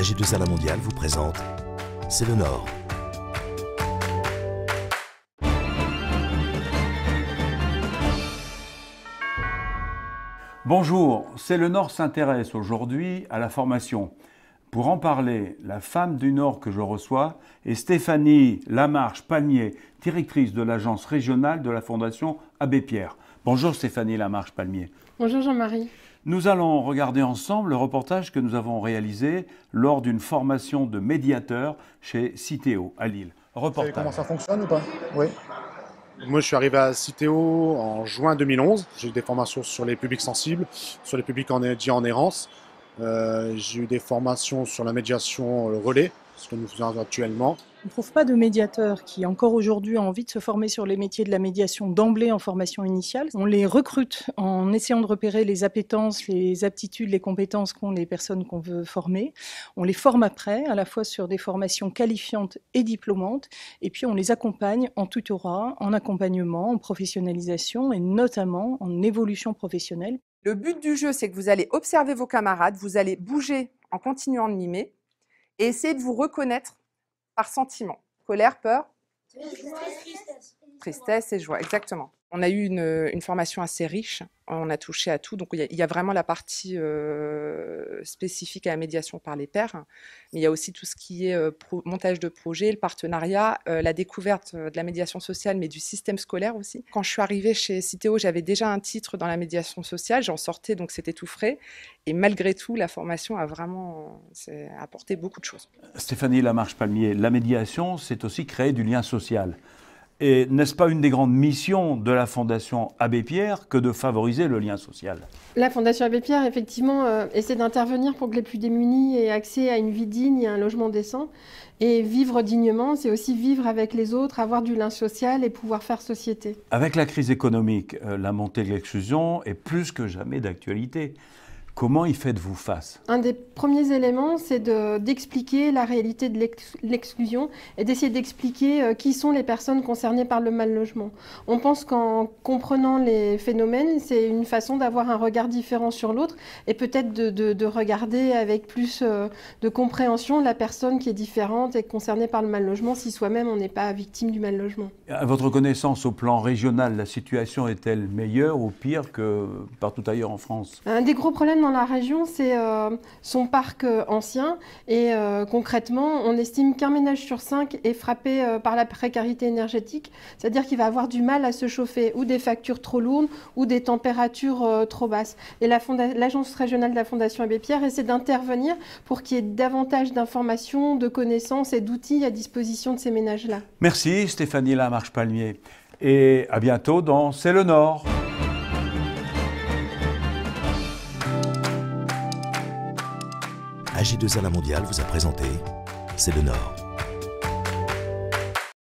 AG2A La Mondiale vous présente C'est le Nord. Bonjour, C'est le Nord s'intéresse aujourd'hui à la formation. Pour en parler, la femme du Nord que je reçois est Stéphanie Lamarche-Palmier, directrice de l'agence régionale de la Fondation Abbé Pierre. Bonjour Stéphanie Lamarche-Palmier. Bonjour Jean-Marie. Nous allons regarder ensemble le reportage que nous avons réalisé lors d'une formation de médiateur chez Citeo à Lille. Vous savez comment ça fonctionne ou pas? Oui. Moi, je suis arrivé à Citeo en juin 2011. J'ai eu des formations sur les publics sensibles, sur les publics en errance. J'ai eu des formations sur la médiation relais, ce que nous faisons actuellement. On ne trouve pas de médiateurs qui, encore aujourd'hui, ont envie de se former sur les métiers de la médiation d'emblée en formation initiale. On les recrute en essayant de repérer les appétences, les aptitudes, les compétences qu'ont les personnes qu'on veut former. On les forme après, à la fois sur des formations qualifiantes et diplômantes. Et puis, on les accompagne en tutorat, en accompagnement, en professionnalisation et notamment en évolution professionnelle. Le but du jeu, c'est que vous allez observer vos camarades, vous allez bouger en continuant de mimer et essayer de vous reconnaître par sentiment. Colère, peur, tristesse et joie, exactement. On a eu une formation assez riche, on a touché à tout, donc il y a vraiment la partie spécifique à la médiation par les pairs, mais il y a aussi tout ce qui est montage de projet, le partenariat, la découverte de la médiation sociale, mais du système scolaire aussi. Quand je suis arrivée chez Citeo, j'avais déjà un titre dans la médiation sociale, j'en sortais, donc c'était tout frais, et malgré tout, la formation a vraiment apporté beaucoup de choses. Stéphanie Lamarche-Palmier, la médiation, c'est aussi créer du lien social. Et n'est-ce pas une des grandes missions de la Fondation Abbé Pierre que de favoriser le lien social? La Fondation Abbé Pierre, effectivement, essaie d'intervenir pour que les plus démunis aient accès à une vie digne et à un logement décent. Et vivre dignement, c'est aussi vivre avec les autres, avoir du lien social et pouvoir faire société. Avec la crise économique, la montée de l'exclusion est plus que jamais d'actualité. Comment y faites-vous face? Un des premiers éléments, c'est d'expliquer la réalité de l'exclusion et d'essayer d'expliquer qui sont les personnes concernées par le mal-logement. On pense qu'en comprenant les phénomènes, c'est une façon d'avoir un regard différent sur l'autre et peut-être de regarder avec plus de compréhension la personne qui est différente et concernée par le mal-logement si soi-même on n'est pas victime du mal-logement. À votre connaissance, au plan régional, la situation est-elle meilleure ou pire que partout ailleurs en France? Un des gros problèmes dans la région, c'est son parc ancien et concrètement, on estime qu'un ménage sur 5 est frappé par la précarité énergétique, c'est-à-dire qu'il va avoir du mal à se chauffer ou des factures trop lourdes ou des températures trop basses. Et l'agence régionale de la Fondation Abbé Pierre essaie d'intervenir pour qu'il y ait davantage d'informations, de connaissances et d'outils à disposition de ces ménages-là. Merci Stéphanie Lamarche-Palmier et à bientôt dans C'est le Nord. AG2A La Mondiale vous a présenté C'est le Nord.